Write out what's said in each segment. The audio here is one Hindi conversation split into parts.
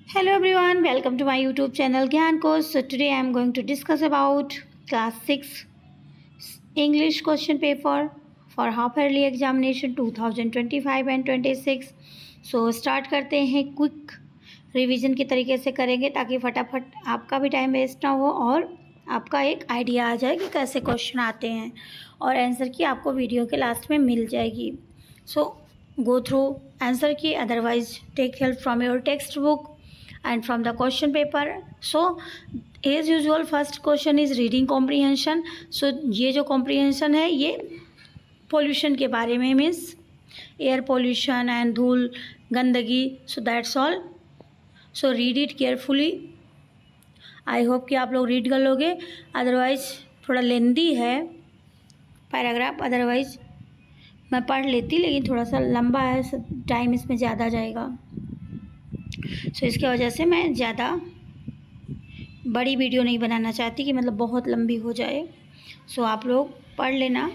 Hello everyone, welcome to my YouTube channel Gyan Course. So today I am going to discuss about class 6 English question paper for half yearly examination 2025 and 26. So start करते हैं, क्विक रिवीजन के तरीके से करेंगे ताकि फटाफट आपका भी टाइम वेस्ट ना हो और आपका एक आइडिया आ जाए कि कैसे क्वेश्चन आते हैं और आंसर की आपको वीडियो के लास्ट में मिल जाएगी. So go through answer key, otherwise take help from your text book and from the question paper. So as usual first question is reading comprehension. So ये जो comprehension है ये pollution के बारे में, मीन्स एयर pollution and धूल गंदगी. So that's all. So read it carefully. I hope कि आप लोग रीड कर लोगे, अदरवाइज थोड़ा लेंदी है पैराग्राफ, अदरवाइज मैं पढ़ लेती लेकिन थोड़ा सा लंबा है, टाइम इसमें ज़्यादा जाएगा. सो इसकी वजह से मैं ज़्यादा बड़ी वीडियो नहीं बनाना चाहती कि मतलब बहुत लंबी हो जाए. सो आप लोग पढ़ लेना.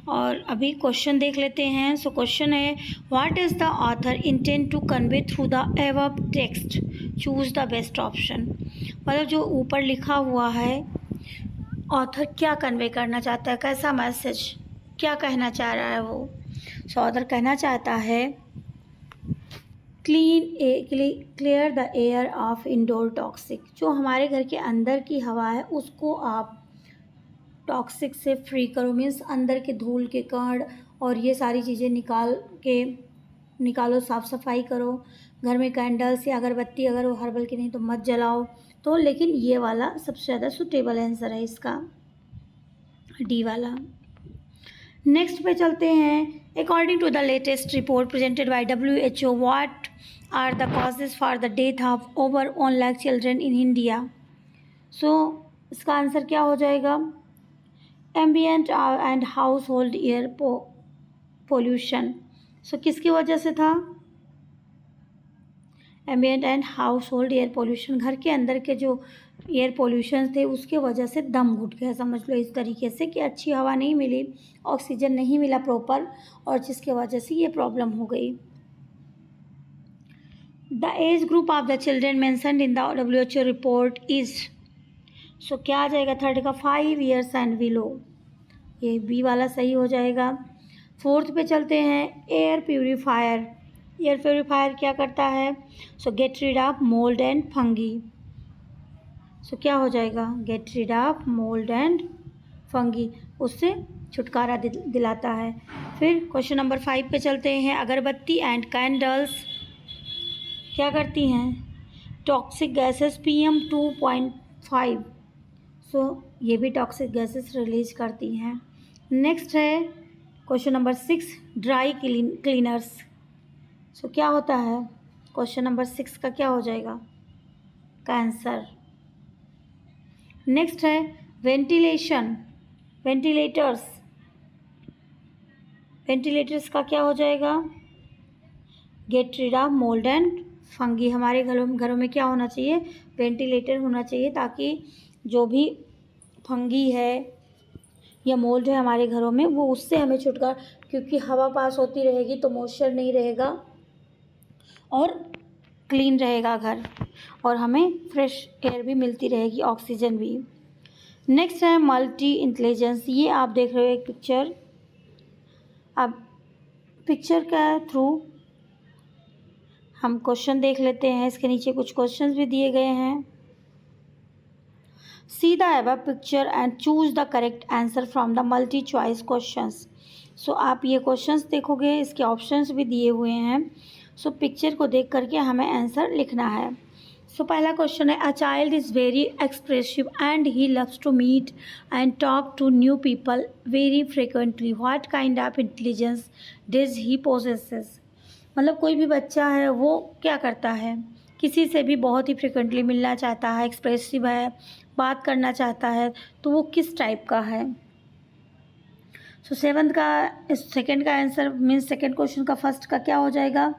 और अभी क्वेश्चन देख लेते हैं. सो क्वेश्चन है, what is the author intent to convey through the above text, choose the best option. मतलब जो ऊपर लिखा हुआ है ऑथर क्या कन्वे करना चाहता है, कैसा मैसेज, क्या कहना चाह रहा है वो. सो ऑथर कहना चाहता है clear the air of indoor toxic. जो हमारे घर के अंदर की हवा है उसको आप टॉक्सिक से फ्री करो, मीन्स अंदर के धूल के कण और ये सारी चीज़ें निकालो, साफ़ सफाई करो. घर में कैंडल्स या अगरबत्ती अगर वो हर्बल की नहीं तो मत जलाओ. तो लेकिन ये वाला सबसे ज़्यादा सुटेबल आंसर है इसका, डी वाला. नेक्स्ट पे चलते हैं. According to the latest report presented by WHO, what are the causes for the death of over 1 lakh children in India. So इसका आंसर क्या हो जाएगा, ambient and household air pollution. So किसकी वजह से था, ambient and household air pollution. घर के अंदर के जो एयर पोल्यूशन थे उसके वजह से दम घुट गया, समझ लो इस तरीके से कि अच्छी हवा नहीं मिली, ऑक्सीजन नहीं मिला प्रॉपर, और जिसके वजह से ये प्रॉब्लम हो गई. The age group of the children mentioned in the WHO report is. So क्या आ जाएगा थर्ड का, 5 years एंड बिलो. ये बी वाला सही हो जाएगा. फोर्थ पे चलते हैं, एयर प्योरीफायर. एयर प्योरीफायर क्या करता है, so get rid of mould and fungi. So क्या हो जाएगा, get rid of mould and fungi, उससे छुटकारा दिलाता है. फिर क्वेश्चन नंबर 5 पे चलते हैं. अगरबत्ती एंड कैंडल्स क्या करती हैं, टॉक्सिक गैसेस PM 2.5. सो ये भी टॉक्सिक गैसेस रिलीज करती हैं. नेक्स्ट है क्वेश्चन नंबर 6, ड्राई क्लीनर्स. सो क्या होता है, क्वेश्चन नंबर 6 का क्या हो जाएगा, कैंसर. नेक्स्ट है वेंटिलेटर्स का क्या हो जाएगा, get rid of mould and fungi. हमारे घरों में क्या होना चाहिए, वेंटिलेटर होना चाहिए ताकि जो भी फंगी है या मोल्ड है हमारे घरों में वो उससे हमें छुटकारा, क्योंकि हवा पास होती रहेगी तो मॉइस्चर नहीं रहेगा और क्लीन रहेगा घर और हमें फ्रेश एयर भी मिलती रहेगी, ऑक्सीजन भी. नेक्स्ट है मल्टी इंटेलिजेंस. ये आप देख रहे हो एक पिक्चर, अब पिक्चर का थ्रू हम क्वेश्चन देख लेते हैं. इसके नीचे कुछ क्वेश्चंस भी दिए गए हैं. See the above picture and choose the correct answer from the multi choice questions. So आप ये क्वेश्चंस देखोगे, इसके ऑप्शंस भी दिए हुए हैं. सो पिक्चर को देख करके हमें आंसर लिखना है. सो पहला क्वेश्चन है, a child is very expressive and he loves to meet and talk to new people very frequently. What kind of intelligence does he possesses. मतलब कोई भी बच्चा है वो क्या करता है, किसी से भी बहुत ही फ्रिक्वेंटली मिलना चाहता है, एक्सप्रेसिव है, बात करना चाहता है, तो वो किस टाइप का है. सो सेकंड का आंसर मीन्स सेकंड क्वेश्चन का फर्स्ट का क्या हो जाएगा,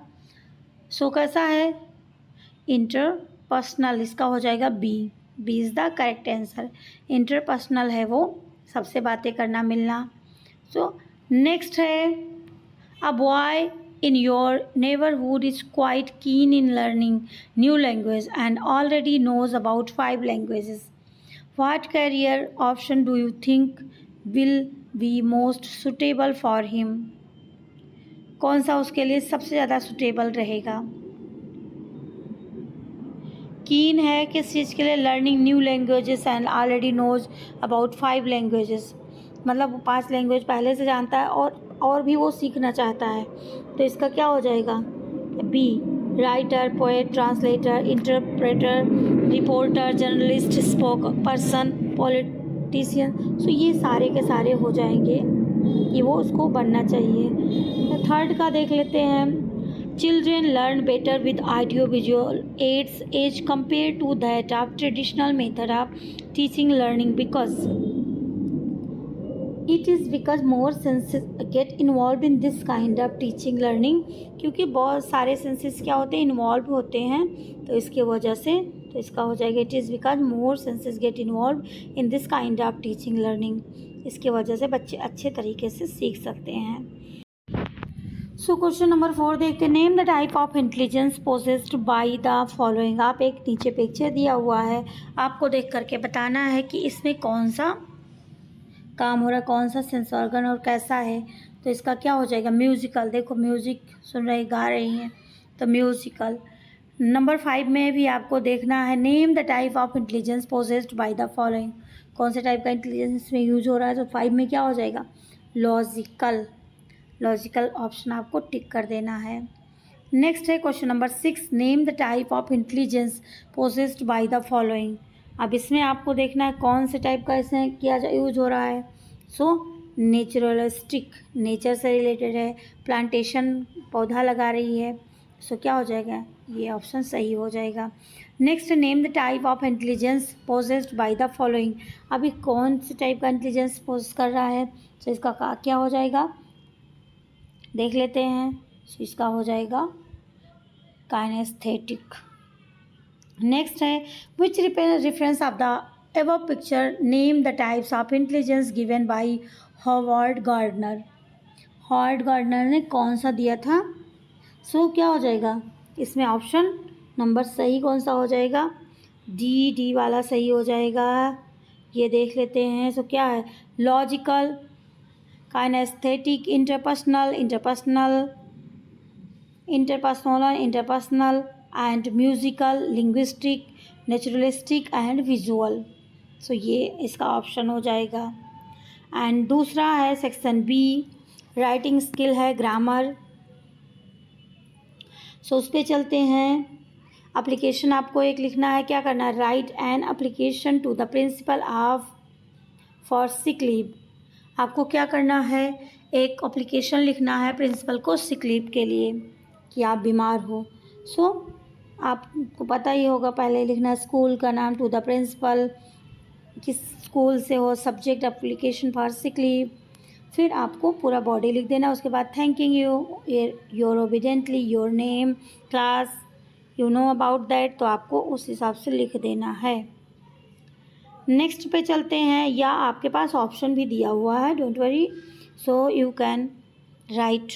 सो कैसा है, इंटरपर्सनल. इसका हो जाएगा B is the correct answer. Interpersonal है वो, सबसे बातें करना, मिलना. सो नेक्स्ट है a boy in your neighborhood is quite keen in learning new language and already knows about 5 languages. What career option do you think will be most suitable for him? कौन सा उसके लिए सबसे ज़्यादा सुटेबल रहेगा? कीन है किस चीज़ के लिए? Learning new languages and already knows about 5 languages, मतलब वो 5 लैंग्वेज पहले से जानता है और भी वो सीखना चाहता है। तो इसका क्या हो जाएगा? B, writer, poet, translator, interpreter, reporter, journalist, spokesperson, politician. So ये सारे के सारे हो जाएंगे कि वो उसको बनना चाहिए। थर्ड का देख लेते हैं। Children learn better with audio-visual aids as compared to that of traditional method of teaching learning because more senses get involved in this kind of teaching learning, क्योंकि बहुत सारे सेंसेस क्या होते हैं, इन्वॉल्व होते हैं। तो इसके वजह से तो इसका हो जाएगा it is because more senses get involve in this kind of teaching learning. इसकी वजह से बच्चे अच्छे तरीके से सीख सकते हैं। सो क्वेश्चन नंबर 4 देखते हैं। Name the type of intelligence possessed by the following. आप एक नीचे पिक्चर दिया हुआ है, आपको देख करके बताना है कि इसमें कौन सा काम हो रहा है, कौन सा सेंस ऑर्गन और कैसा है। तो इसका क्या हो जाएगा? म्यूजिकल। देखो म्यूजिक सुन रही, गा रही हैं, तो म्यूजिकल। नंबर 5 में भी आपको देखना है name the type of intelligence possessed by the following. कौन से टाइप का इंटेलिजेंस में यूज हो रहा है? तो 5 में क्या हो जाएगा? लॉजिकल। लॉजिकल ऑप्शन आपको टिक कर देना है। नेक्स्ट है question number 6। Name the type of intelligence possessed by the following. अब इसमें आपको देखना है कौन से टाइप का इसमें यूज हो रहा है। सो नेचुरलिस्टिक, नेचर से रिलेटेड है। प्लांटेशन, पौधा लगा रही है। सो क्या हो जाएगा? ये ऑप्शन सही हो जाएगा। Next, name the type of intelligence possessed by the following. अभी कौन से टाइप का इंटेलिजेंस पोजेस कर रहा है? तो इसका क्या हो जाएगा देख लेते हैं। तो इसका हो जाएगा काइनेस्थेटिक। नेक्स्ट है which reference of the above picture name the types of intelligence given by Howard Gardner. Howard Gardner ने कौन सा दिया था? सो क्या हो जाएगा इसमें? ऑप्शन नंबर सही कौन सा हो जाएगा? डी वाला सही हो जाएगा। ये देख लेते हैं। सो क्या है? Logical, kinesthetic, interpersonal and musical, linguistic, naturalistic and visual। So ये इसका ऑप्शन हो जाएगा। एंड दूसरा है सेक्शन बी, राइटिंग स्किल है, ग्रामर। सो उस पर चलते हैं। एप्लीकेशन आपको एक लिखना है, क्या करना है? Write an application to the principal of for sick leave. आपको क्या करना है? एक एप्लीकेशन लिखना है प्रिंसिपल को सिक लीव के लिए कि आप बीमार हो। सो आपको पता ही होगा, पहले लिखना है स्कूल का नाम, टू द प्रिंसिपल, किस स्कूल से हो, subject application for sick leave, फिर आपको पूरा बॉडी लिख देना। उसके बाद thanking your obediently, your name, class, you know about that, तो आपको उस हिसाब से लिख देना है। नेक्स्ट पे चलते हैं। या आपके पास ऑप्शन भी दिया हुआ है, don't worry. So you can write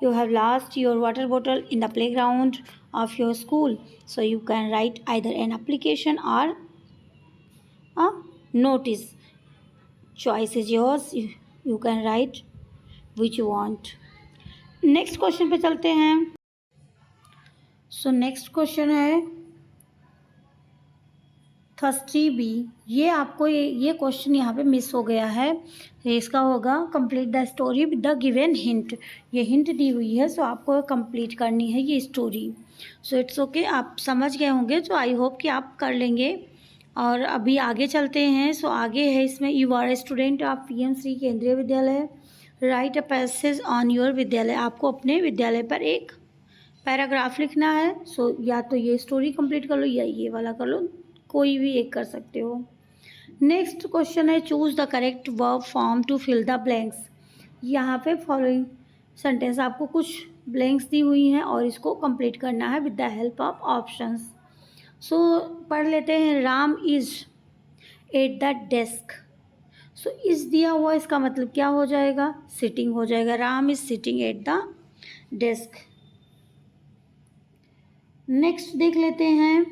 you have lost your water bottle in the playground of your school. So you can write either an application or a notice. Choice is yours, you can write which you want. Next question पे चलते हैं। सो नेक्स्ट क्वेश्चन है 30B। ये आपको ये क्वेश्चन यहाँ पे मिस हो गया है। इसका होगा complete the story with the given hint. ये हिंट दी हुई है, सो आपको कंप्लीट करनी है ये स्टोरी। सो इट्स ओके, आप समझ गए होंगे, तो आई होप कि आप कर लेंगे। और अभी आगे चलते हैं। सो आगे है इसमें, you are a student of PM Shri Kendriya Vidyalaya, write a passage on your vidyalaya. आपको अपने विद्यालय पर एक पैराग्राफ लिखना है। सो या तो ये स्टोरी कंप्लीट कर लो या ये वाला कर लो, कोई भी एक कर सकते हो। नेक्स्ट क्वेश्चन है choose the correct verb form to fill the blanks. यहाँ पे फॉलोइंग सेंटेंस आपको कुछ ब्लैंक्स दी हुई हैं और इसको कंप्लीट करना है with the help of options. So पढ़ लेते हैं। Ram is at the desk. So इस दिया हुआ इसका मतलब क्या हो जाएगा, सिटिंग हो जाएगा। Ram is sitting at the desk. Next देख लेते हैं,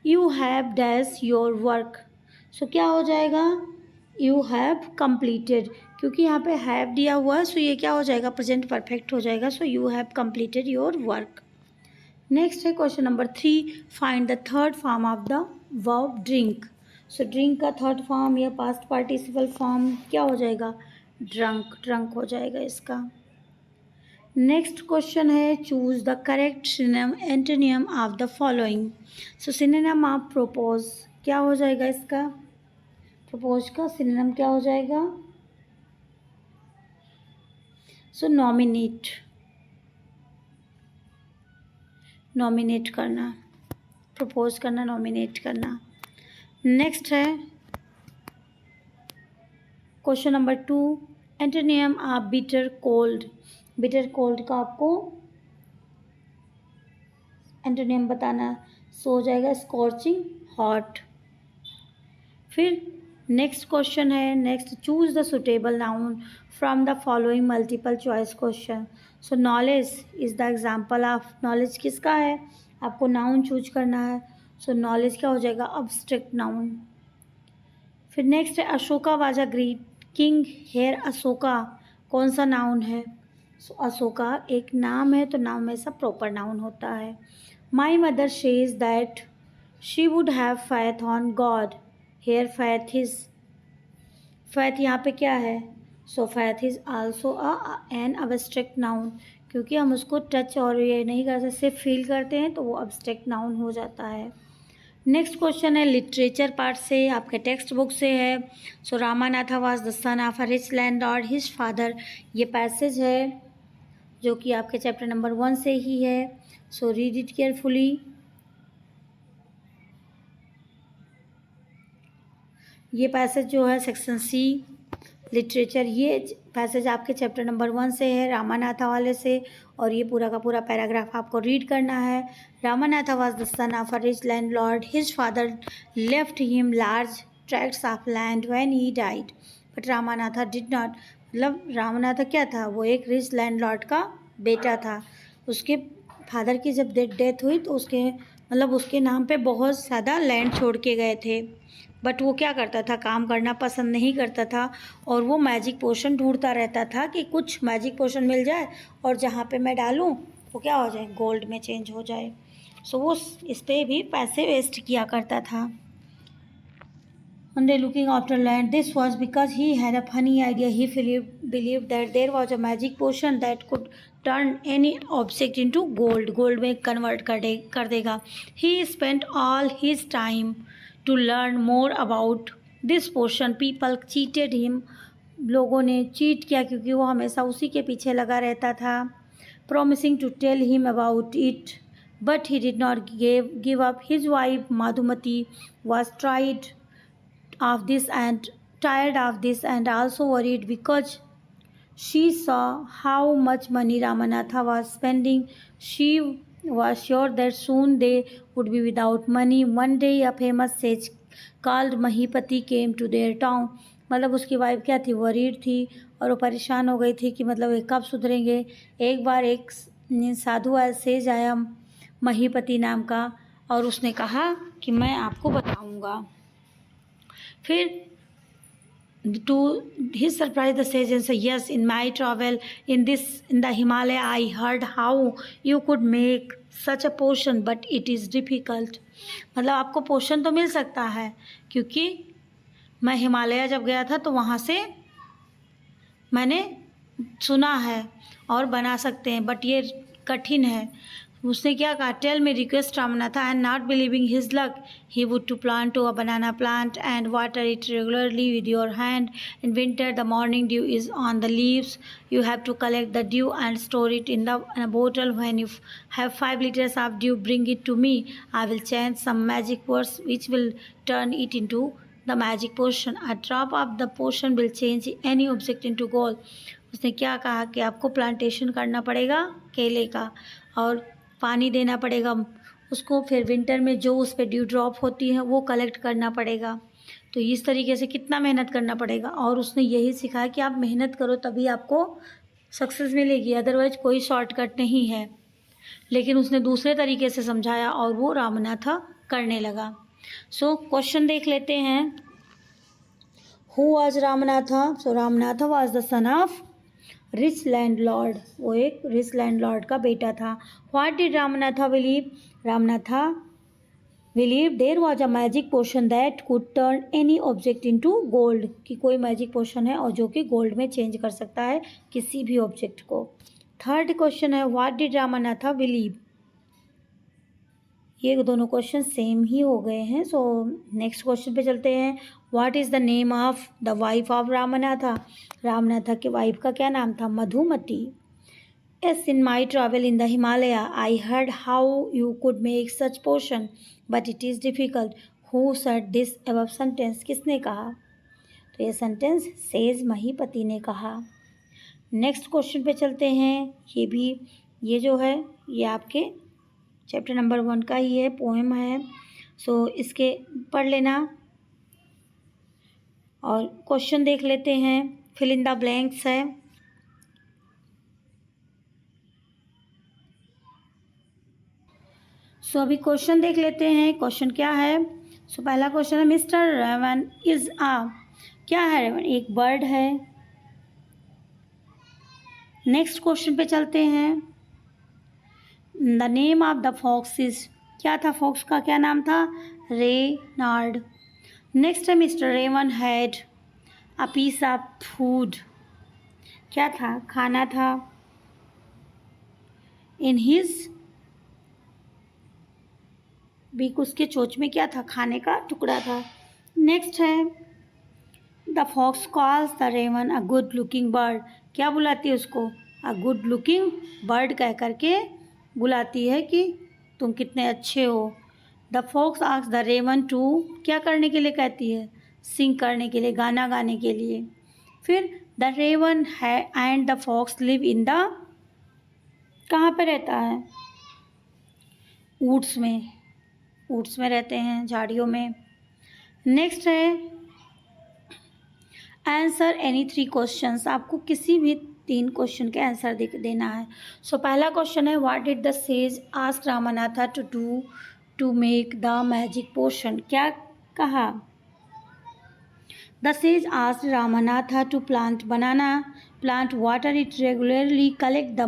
you have dash your work. So क्या हो जाएगा, यू हैव कंप्लीटेड, क्योंकि यहाँ पे हैव दिया हुआ है, सो ये क्या हो जाएगा, प्रेजेंट परफेक्ट हो जाएगा। So you have completed your work. Next है question number 3, find the third form of the verb drink. So drink का थर्ड फॉर्म या पास्ट पार्टिसिपल फॉर्म क्या हो जाएगा, ड्रंक, ड्रंक हो जाएगा इसका। नेक्स्ट क्वेश्चन है, choose the correct synonym antonym of the following. So synonym of propose क्या हो जाएगा इसका, प्रोपोज का सिनोनिम क्या हो जाएगा, सो नॉमिनेट, नॉमिनेट करना, प्रपोज करना, नॉमिनेट करना। नेक्स्ट है question number 2, antonym of bitter cold. Bitter cold का आपको एंटोनियम बताना, सो हो जाएगा स्कॉर्चिंग हॉट। फिर नेक्स्ट क्वेश्चन है, next choose the suitable noun from the following multiple choice question. So knowledge is the example of, knowledge किसका है, आपको नाउन चूज करना है। सो नॉलेज क्या हो जाएगा, अब्स्ट्रैक्ट नाउन। फिर नेक्स्ट है, Ashoka was a great king, here Ashoka कौन सा नाउन है, सो अशोका एक नाम है, तो नाम में सब प्रॉपर नाउन होता है। My mother says that she would have faith on God, here faith is, faith यहाँ पे क्या है, so faith is also an abstract noun, क्योंकि हम उसको टच और ये नहीं कर सकते, सिर्फ फील करते हैं तो वो अब्स्ट्रैक्ट नाउन हो जाता है। नेक्स्ट क्वेश्चन है लिटरेचर पार्ट से, आपके टेक्स्ट बुक से है। So Ramanatha was the son of a rich landlord, his father, ये पैसेज है जो कि आपके चैप्टर नंबर 1 से ही है। So read it carefully. ये पैसेज जो है सेक्शन सी लिटरेचर, ये पैसेज आपके चैप्टर नंबर 1 से है, रामानाथा वाले से, और ये पूरा का पूरा पैराग्राफ आपको रीड करना है। Ramanatha was the son of a rich landlord, his father left him large tracts of land when he died, but Ramanatha did not, मतलब रामानाथा क्या था, वो एक रिच लैंडलॉर्ड का बेटा था। उसके फादर की जब डेथ हुई तो उसके मतलब उसके नाम पे बहुत ज़्यादा लैंड छोड़ के गए थे, बट वो क्या करता था, काम करना पसंद नहीं करता था, और वो मैजिक पोशन ढूंढता रहता था कि कुछ मैजिक पोशन मिल जाए और जहाँ पे मैं डालूँ वो क्या हो जाए, गोल्ड में चेंज हो जाए। सो वो इस पर भी पैसे वेस्ट किया करता था। One day looking after land, this was because he had a funny idea. He believed that there was a magic potion that could turn any object into gold. Gold में convert कर देगा. He spent all his time to learn more about this potion. People cheated him. लोगों ने चीट किया क्योंकि वो हमेशा उसी के पीछे लगा रहता था. Promising to tell him about it, but he did not give up. His wife Madhumati was tired of this and also worried because she saw how much money Ramanatha was spending. She was sure that soon they would be without money. One day a famous sage called Mahipati came to their town. मतलब उसकी वाइफ क्या थी, वरीड थी, और वो परेशान हो गई थी कि मतलब ये कब सुधरेंगे। एक बार एक साधु सेज आया महीपति नाम का, और उसने कहा कि मैं आपको बताऊंगा। फिर to his surprise the sage said, yes, in my travel in the Himalaya I heard how you could make such a potion, but it is difficult. मतलब आपको पोशन तो मिल सकता है, क्योंकि मैं हिमालय जब गया था तो वहाँ से मैंने सुना है और बना सकते हैं, बट ये कठिन है। उसने क्या कहा, tell me request Ramnatha, and not believing his luck he would to plant to a banana plant and water it regularly with your hand. In winter the morning dew is on the leaves. You have to collect the dew and store it in a bottle. When you have 5 liters of dew, bring it to me. I will chant some magic words which will turn it into the magic potion. A drop of the potion will change any object into gold. उसने क्या कहा कि आपको प्लांटेशन करना पड़ेगा केले का, और पानी देना पड़ेगा उसको, फिर विंटर में जो उस पर ड्यू ड्रॉप होती है वो कलेक्ट करना पड़ेगा, तो इस तरीके से कितना मेहनत करना पड़ेगा। और उसने यही सिखाया कि आप मेहनत करो तभी आपको सक्सेस मिलेगी, अदरवाइज कोई शॉर्टकट नहीं है। लेकिन उसने दूसरे तरीके से समझाया और वो रामनाथा करने लगा। सो क्वेश्चन देख लेते हैं। Who was Ramnatha? So Ramnatha was the son of rich landlord. वो एक रिच लैंडलॉर्ड का बेटा था। What did Ramnatha believe? Ramnatha believe there was a magic potion that could turn any object into gold, कि कोई मैजिक पोशन है और जो कि गोल्ड में चेंज कर सकता है किसी भी ऑब्जेक्ट को। थर्ड क्वेश्चन है व्हाट डिड रामनाथा बिलीव? ये दोनों क्वेश्चन सेम ही हो गए हैं। सो नेक्स्ट क्वेश्चन पे चलते हैं। What is the name of the wife of Ramanatha? Ramanatha की वाइफ का क्या नाम था? Madhumati. Yes, in my travel in the Himalaya, I heard how you could make such potion, but it is difficult. Who said this above sentence? किसने कहा? तो ये सेंटेंस सेज महीपति ने कहा। नेक्स्ट क्वेश्चन पे चलते हैं। ये जो है ये आपके चैप्टर नंबर 1 का ही है, पोएम है। सो इसके पढ़ लेना और क्वेश्चन देख लेते हैं। फिल इन द ब्लैंक्स है। सो अभी क्वेश्चन देख लेते हैं। क्वेश्चन क्या है? सो पहला क्वेश्चन है मिस्टर रेवन इज आ, क्या है रेवन? एक बर्ड है। नेक्स्ट क्वेश्चन पे चलते हैं। The name of the fox is, क्या था फॉक्स का क्या नाम था? रेनार्ड। नेक्स्ट है mister raven had a piece of food, क्या था? खाना था। इन हिज बीक, उसके चोंच में क्या था? खाने का टुकड़ा था। नेक्स्ट है the fox calls the raven a good looking bird, क्या बुलाती है उसको? अ गुड लुकिंग बर्ड कह करके बुलाती है कि तुम कितने अच्छे हो। The fox asks the raven to, क्या करने के लिए कहती है? सिंग करने के लिए, गाना गाने के लिए। फिर द रेवन है and the fox live in the, कहाँ पे रहता है? वुड्स में, वुड्स में रहते हैं, झाड़ियों में। नेक्स्ट है आंसर एनी 3 क्वेश्चंस, आपको किसी भी 3 क्वेश्चन के आंसर देना है। सो पहला क्वेश्चन है what did the sage ask Ramnatha to do to make the magic potion, क्या कहा? The sage ask Ramnatha to plant banana, plant water it regularly, collect the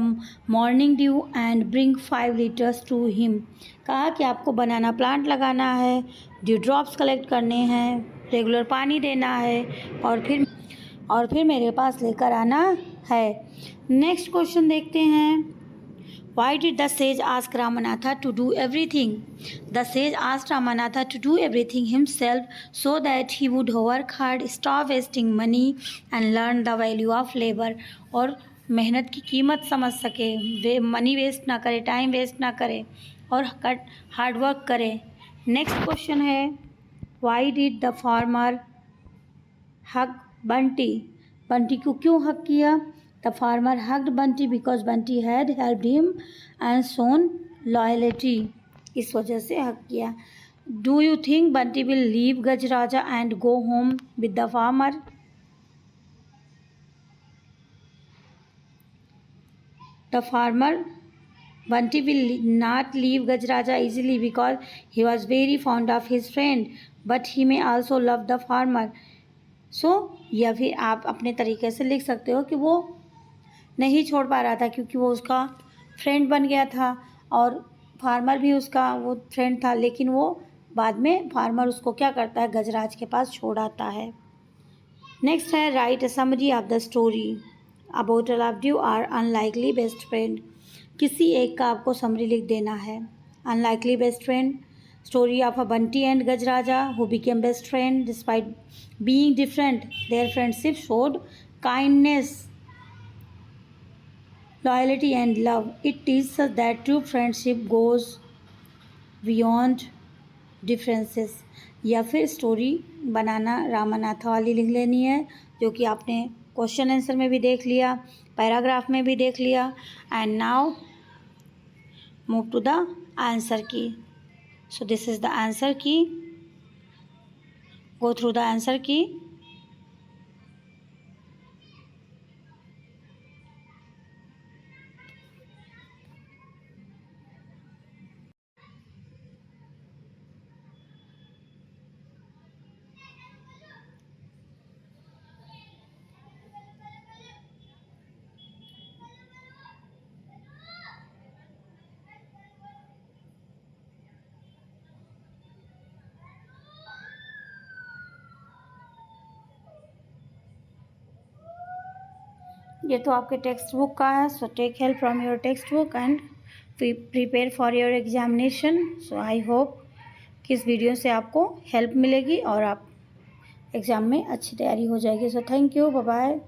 morning dew and bring 5 litres to him, कहा कि आपको बनाना प्लांट लगाना है, ड्यू ड्रॉप्स कलेक्ट करने हैं, रेगुलर पानी देना है और फिर मेरे पास लेकर आना है। नेक्स्ट क्वेश्चन देखते हैं। Why did the sage ask Ramanatha to do everything? The sage asked Ramanatha to do everything himself so that he would work hard, stop wasting money and learn the value of labor, और मेहनत की कीमत समझ सके, वे मनी वेस्ट ना करे, टाइम वेस्ट ना करे और हार्ड वर्क करे। नेक्स्ट क्वेश्चन है Why did the farmer hug Bunty, Bunty को क्यों हक किया? The farmer hugged Bunty because Bunty had helped him and shown loyalty, इस वजह से हक किया। Do you think Bunty will leave Gajaraja and go home with the farmer? The farmer Bunty will not leave Gajaraja easily because he was very fond of his friend, but he may also love the farmer. सो या फिर आप अपने तरीके से लिख सकते हो कि वो नहीं छोड़ पा रहा था क्योंकि वो उसका फ्रेंड बन गया था और फार्मर भी उसका वो फ्रेंड था, लेकिन वो बाद में फार्मर उसको क्या करता है? गजराज के पास छोड़ आता है। नेक्स्ट है write a summary of the story about a loved you are unlikely best friend, किसी एक का आपको समरी लिख देना है। Unlikely best friend, story of a Bunty and Gajraja who became best friends despite being different. Their friendship showed kindness, loyalty and love. It teaches us that true friendship goes beyond differences. या फिर स्टोरी बनाना रामनाथा वाली लिख लेनी है जो कि आपने क्वेश्चन आंसर में भी देख लिया, पैराग्राफ में भी देख लिया। And now move to the answer key. So this is the answer key. Go through the answer key. ये तो आपके टेक्स्ट बुक का है, so take help from your text book and prepare for your examination. So I hope कि इस वीडियो से आपको हेल्प मिलेगी और आप एग्ज़ाम में अच्छी तैयारी हो जाएगी। So thank you, bye bye.